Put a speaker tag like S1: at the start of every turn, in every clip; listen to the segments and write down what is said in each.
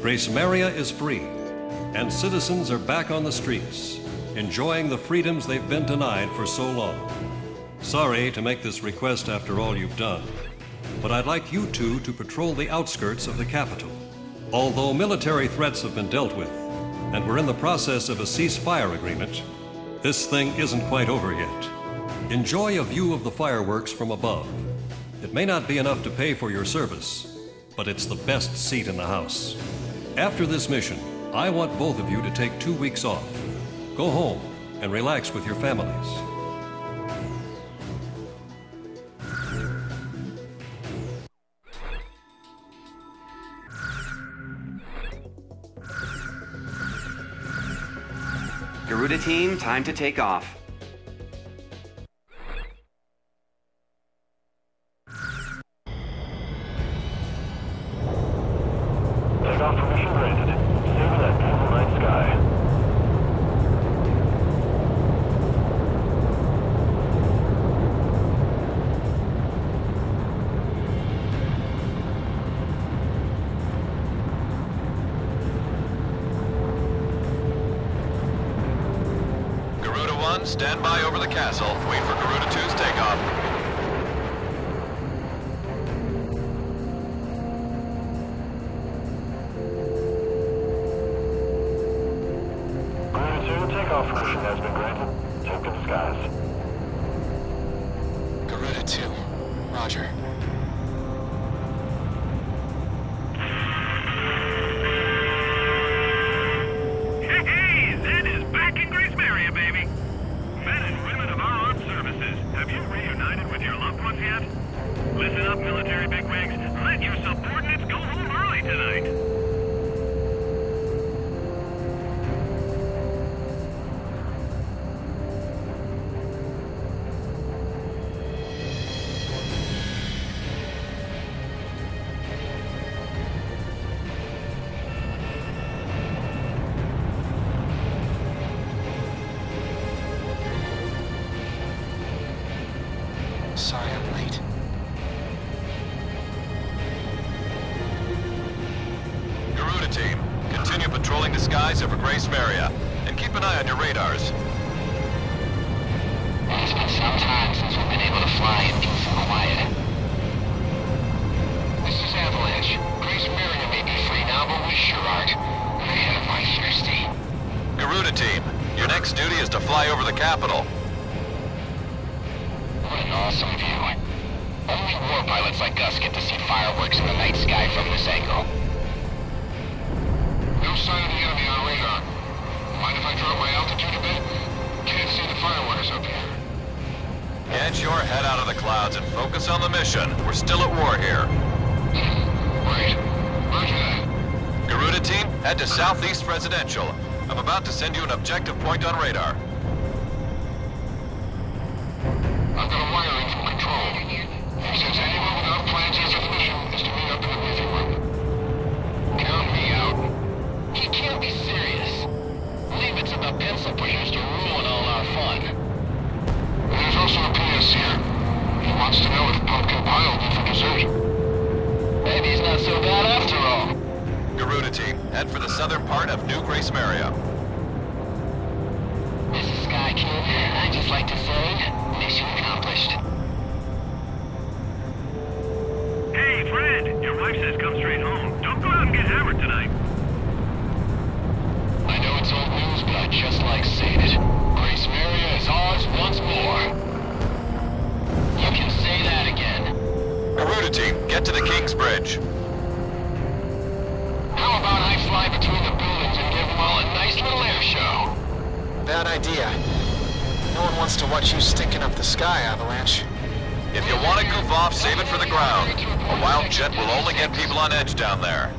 S1: Gresmeria is free, and citizens are back on the streets, enjoying the freedoms they've been denied for so long. Sorry to make this request after all you've done, but I'd like you two to patrol the outskirts of the capital. Although military threats have been dealt with, and we're in the process of a ceasefire agreement, this thing isn't quite over yet. Enjoy a view of the fireworks from above. It may not be enough to pay for your service, but it's the best seat in the house. After this mission, I want both of you to take 2 weeks off. Go home and relax with your families.
S2: Garuda team, time to take off.
S3: Takeoff permission granted. Savor that beautiful night sky.
S4: Garuda 1, stand by over the castle. Wait for Garuda 2's takeoff.
S3: Takeoff permission has been granted. Take to the skies.
S5: Garuda 2. Roger.
S6: Hey, Zed is back in Gresmeria, baby! Men and women of our armed services, have you reunited with your loved ones yet? Listen up, military bigwigs. Let your subordinates go home early tonight.
S5: Sorry I'm late.
S4: Garuda team, continue patrolling the skies over Gresmeria, and keep an eye on your radars.
S5: It's been some time since we've been able to fly in peace and quiet. This is Avalanche. Gresmeria may be free now, but we sure aren't. Man, am I thirsty.
S4: Garuda team, your next duty is to fly over the capital.
S5: What an awesome view. Only war pilots like us get to see fireworks in the night sky from this angle. No sign of the enemy on radar. Mind if I drop my altitude a bit? Can't see the fireworks up here.
S4: Get your head out of the clouds and focus on the mission. We're still at war here.
S5: Right. Roger that.
S4: Garuda team, head to Southeast Residential. I'm about to send you an objective point on radar.
S5: I've got a wiring from control. He says anyone without plans as a mission is to meet up in the briefing room. Count me out. He can't be serious. Leave it to the pencil pushers to ruin all our fun. There's also a PS here. He wants to know if Pumpkin Pie will be for dessert. Maybe he's not so bad after all.
S4: Garuda team, head for the southern part of New Gresmeria.
S5: This is Sky King. I'd just like to say, mission accomplished.
S6: Hey, Fred! Your wife says come straight home. Don't go out and get hammered tonight.
S5: I know it's old news, but I just like saying it. Gresmeria is ours once more. You can say that again.
S4: Garuda team, get to the King's Bridge.
S5: How about I fly between the buildings and give them all a nice little air show?
S7: Bad idea. No one wants to watch you stinking up the sky, Avalanche.
S4: If you want to goof off, save it for the ground. A wild jet will only get people on edge down there.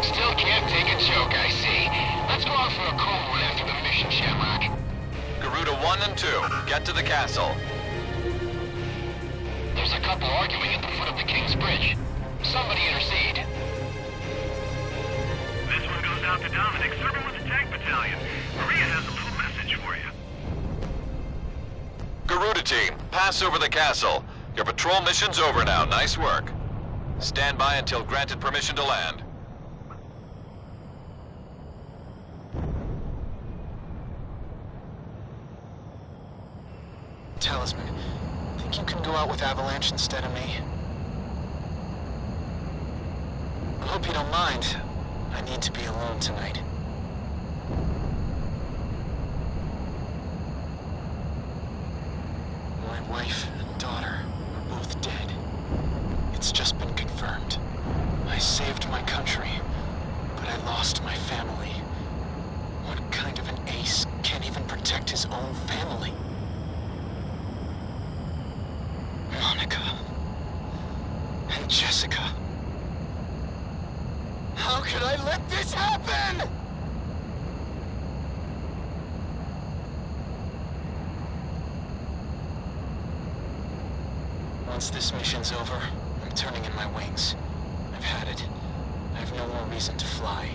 S5: Still can't take a joke, I see. Let's go out for a cold one after the mission, Shamrock.
S4: Garuda 1 and 2, get to the castle.
S5: There's a couple arguing at the foot of the King's Bridge. Somebody intercede.
S6: This one goes out to Dominic, serving with the tank battalion. Maria has a little message for you.
S4: Garuda team, pass over the castle. Your patrol mission's over now. Nice work. Stand by until granted permission to land.
S7: Talisman, think you can go out with Avalanche instead of me? I hope you don't mind. I need to be alone tonight. My wife and daughter are both dead. It's just been confirmed. I saved my country, but I lost my family. What kind of an ace can't even protect his own family? Monica and Jessica. How could I let this happen? Once this mission's over, I'm turning in my wings. I've had it. I have no more reason to fly.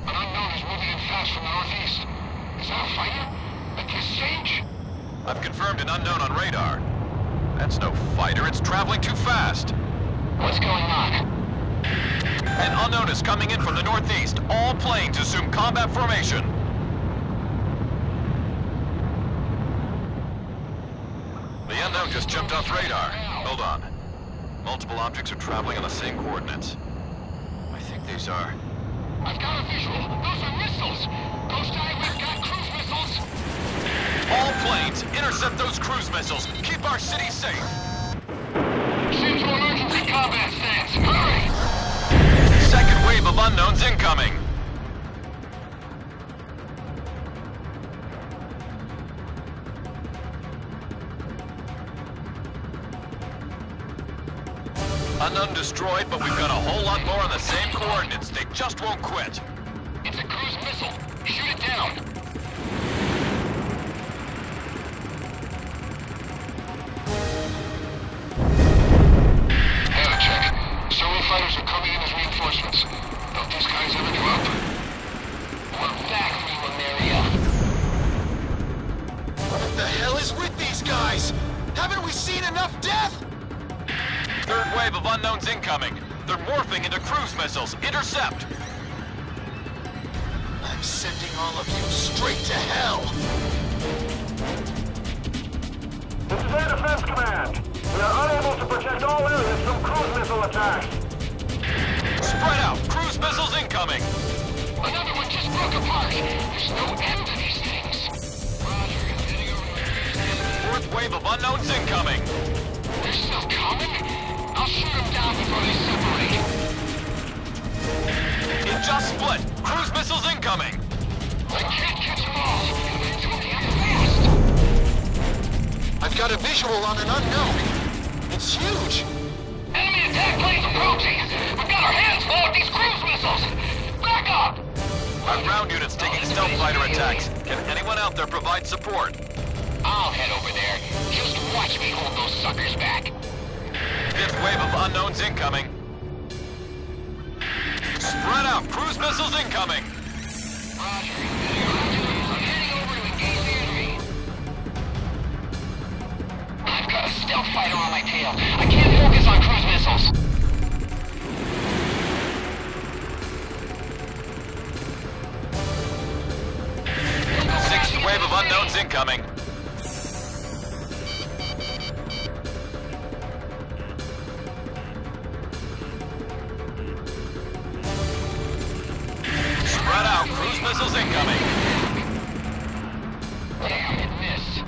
S5: An unknown is moving in fast from the northeast. Is that a fighter? At this stage?
S4: I've confirmed an unknown on radar. That's no fighter, it's traveling too fast.
S5: What's going on?
S4: An unknown is coming in from the northeast. All planes assume combat formation. The unknown just jumped off radar. Hold on. Multiple objects are traveling on the same coordinates. I think these are...
S5: I've got a visual. Those are missiles. Ghost Eye, we've got cruise missiles.
S4: All planes, intercept those cruise missiles. Keep our city safe.
S5: Shift to emergency combat stance. Hurry!
S4: Second wave of unknowns incoming. Unknown destroyed, but we've got a whole lot more on the same coordinates. They just won't quit.
S5: It's a cruise missile. Shoot it down. Data check. Several fighters are coming in as reinforcements. Don't these guys ever give up? We're back, Milenaria.
S7: What the hell is with these guys? Haven't we seen enough death?
S4: Third wave of unknowns incoming. They're morphing into cruise missiles. Intercept!
S7: I'm sending all of you straight to hell!
S3: This is Air Defense Command. We are unable to protect all areas from cruise missile attacks.
S4: Spread out! Cruise missiles incoming!
S5: Another one just broke apart. There's no end to these things. Roger, heading over to
S4: Fourth wave of unknowns incoming!
S5: They're still coming? I'll shoot them down before they separate.
S4: It just split! Cruise missiles incoming!
S5: I can't catch them all. They're too damn fast.
S7: I've got a visual on an unknown. It's huge!
S5: Enemy attack planes approaching. We've got our hands full with these cruise missiles. Back up!
S4: Our ground unit's taking stealth fighter attacks. Can anyone out there provide support?
S5: I'll head over there. Just watch me hold those suckers back.
S4: Fifth wave of unknowns incoming. Spread out! Cruise missiles incoming!
S5: Roger. I'm heading over to engage the enemy. I've got a stealth fighter on my tail. I can't focus on cruise missiles.
S4: Sixth wave of unknowns incoming. Spread out, cruise missiles incoming.
S5: Damn, it missed.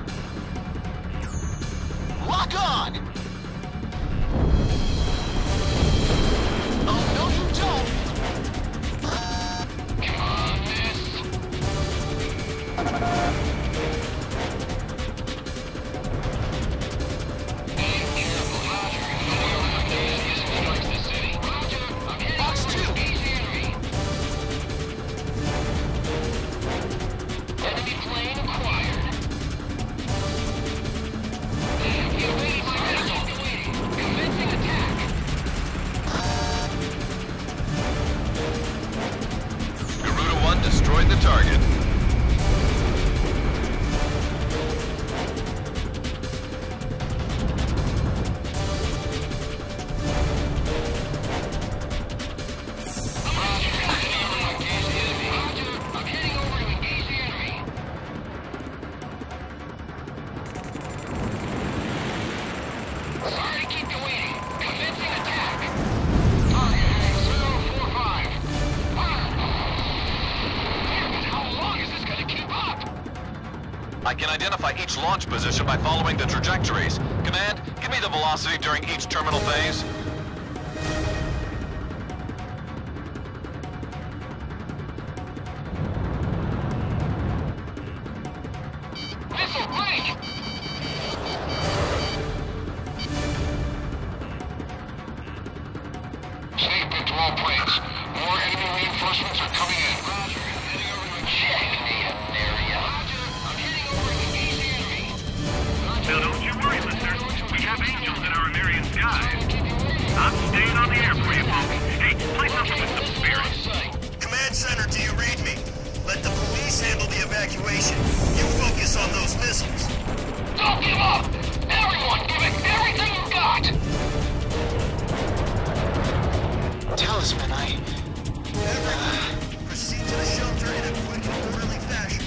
S7: Lock on! Oh, no you don't!
S5: Come on, miss.
S4: I can identify each launch position by following the trajectories. Command, give me the velocity during each terminal phase.
S5: Missile, break! Statement to all planes. More enemy reinforcements are coming in. Roger. Heading over to check the area. Roger. I'm heading over to easy enemy.
S6: Now don't you worry, listener. We have angels in our American skies. I'm staying on the air for you, folks. Hey, play something with some spirit.
S8: Command Center, do you read me? Let the police handle the evacuation. You focus on those missiles.
S5: Don't give up! Everyone, give it everything you got!
S7: Talisman,
S8: Everyone, proceed to the shelter in a quick and orderly fashion.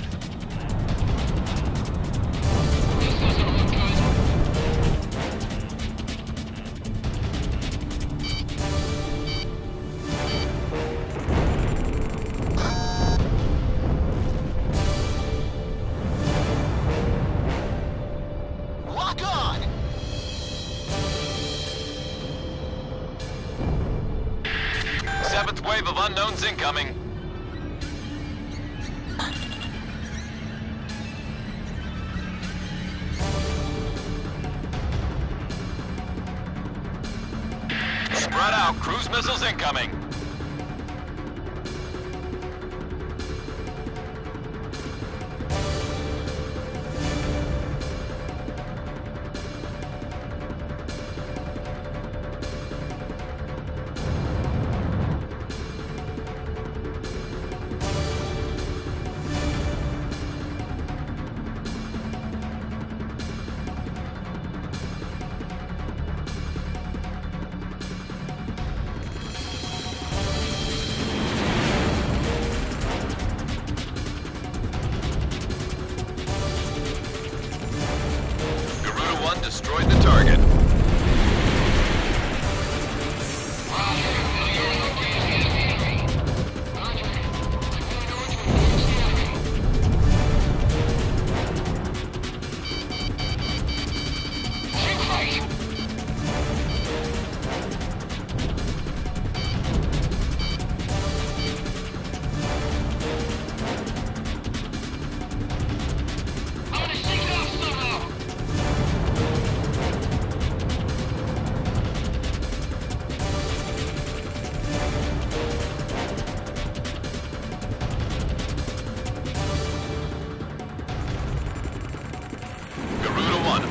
S5: This doesn't look good.
S7: lock on!
S4: Seventh wave of unknowns incoming. Spread out, cruise missiles incoming. Destroyed the target.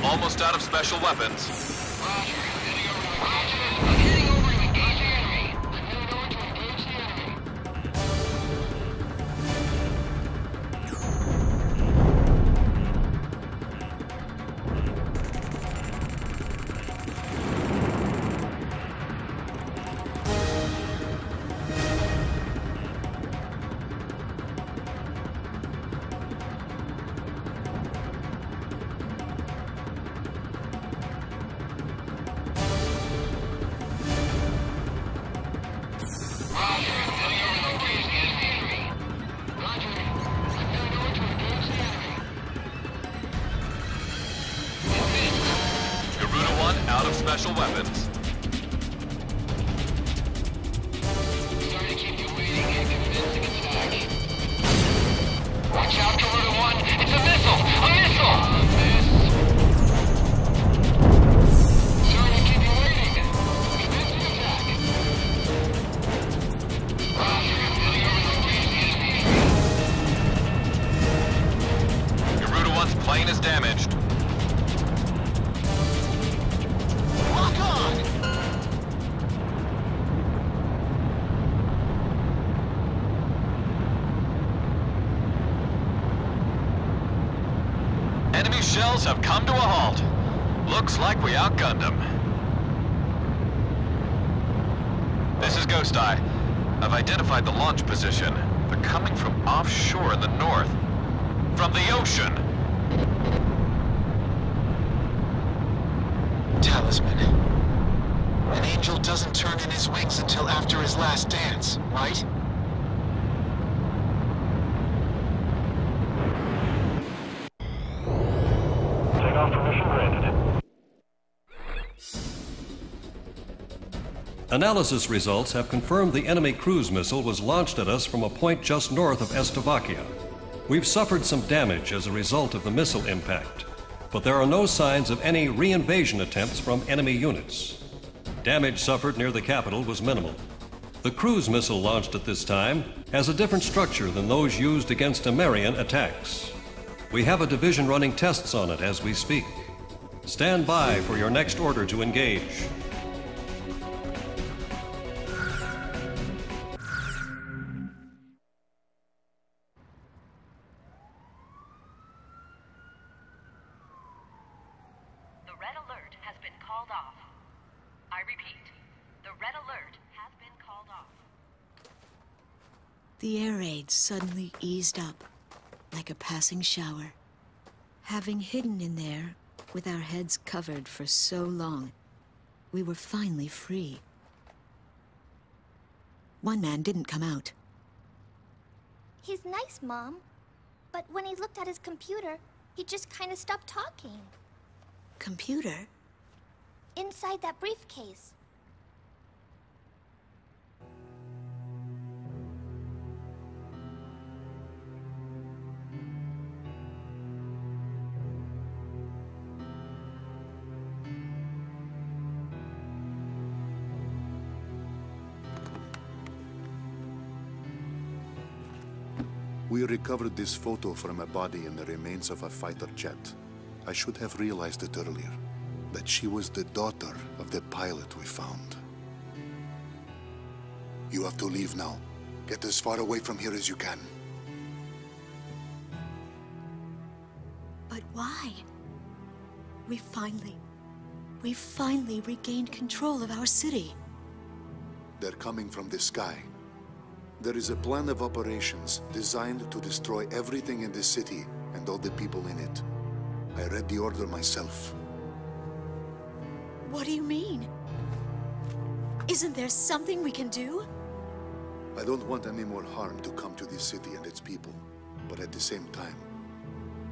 S4: Almost out of special weapons.
S5: Roger. Heading over to Roger. I'm heading over to engage the enemy. I'm heading over to engage the enemy.
S4: Out of special weapons.
S5: Sorry to keep you waiting. Active fencing attack. Watch out, Garuda 1. It's a missile! A missile! Sorry to keep you waiting. Fencing attack. Roger. Heading over to engage the enemy.
S4: Garuda 1's plane is damaged. Enemy shells have come to a halt. Looks like we outgunned them. This is Ghost Eye. I've identified the launch position. They're coming from offshore in the north. From the ocean.
S7: Talisman. An angel doesn't turn in his wings until after his last dance, right?
S3: Takeoff permission granted.
S1: Analysis results have confirmed the enemy cruise missile was launched at us from a point just north of Slovakia. We've suffered some damage as a result of the missile impact, but there are no signs of any re-invasion attempts from enemy units. Damage suffered near the capital was minimal. The cruise missile launched at this time has a different structure than those used against American attacks. We have a division running tests on it as we speak. Stand by for your next order to engage.
S9: The red alert has been called off. I repeat, the red alert has been called off.
S10: The air raid suddenly eased up, like a passing shower. Having hidden in there, with our heads covered for so long, we were finally free. One man didn't come out.
S11: He's nice, Mom. But when he looked at his computer, he just kind of stopped talking.
S10: Computer?
S11: Inside that briefcase.
S12: We recovered this photo from a body and the remains of a fighter jet. I should have realized it earlier, that she was the daughter of the pilot we found. You have to leave now. Get as far away from here as you can.
S10: But why? We finally regained control of our city.
S12: They're coming from the sky. There is a plan of operations designed to destroy everything in this city and all the people in it. I read the order myself.
S10: What do you mean? Isn't there something we can do?
S12: I don't want any more harm to come to this city and its people, but at the same time,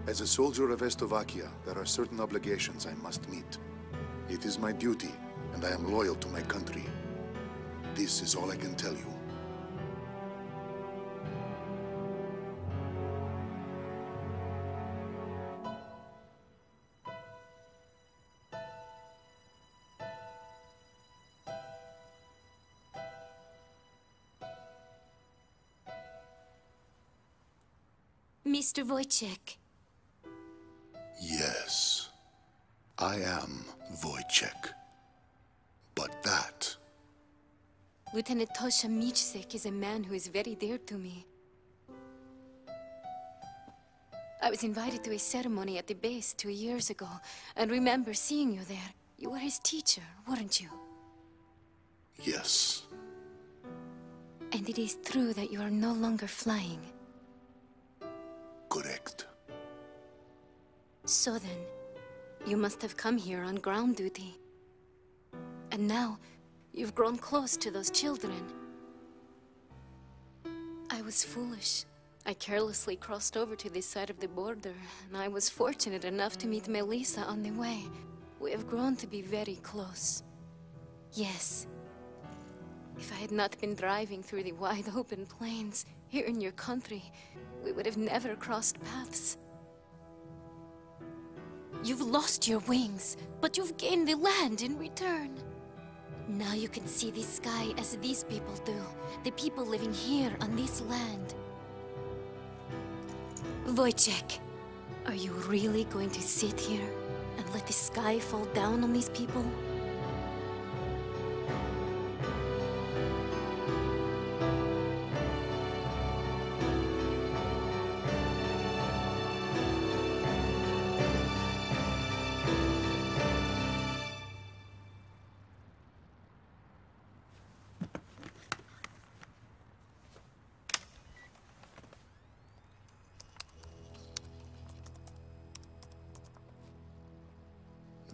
S12: as a soldier of Slovakia, there are certain obligations I must meet. It is my duty, and I am loyal to my country. This is all I can tell you.
S11: Mr. Wojciech.
S12: Yes, I am Wojciech. But that...
S13: Lieutenant Tosha Michsek is a man who is very dear to me. I was invited to a ceremony at the base 2 years ago, and remember seeing you there. You were his teacher, weren't you?
S12: Yes.
S13: And it is true that you are no longer flying.
S12: Correct.
S13: So then, you must have come here on ground duty. And now, you've grown close to those children. I was foolish. I carelessly crossed over to this side of the border, and I was fortunate enough to meet Melissa on the way. We have grown to be very close. Yes. If I had not been driving through the wide open plains, here in your country, we would have never crossed paths. You've lost your wings, but you've gained the land in return. Now you can see the sky as these people do, the people living here on this land. Wojciech, are you really going to sit here and let the sky fall down on these people?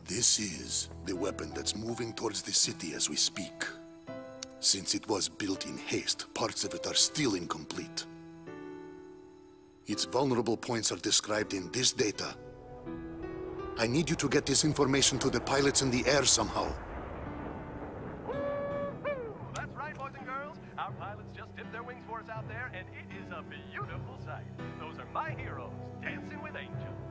S12: This is the weapon that's moving towards the city as we speak. Since it was built in haste, parts of it are still incomplete. Its vulnerable points are described in this data. I need you to get this information to the pilots in the air somehow.
S6: That's right, boys and girls. Our pilots just dipped their wings for us out there, and it is a beautiful sight. Those are my heroes, dancing with angels.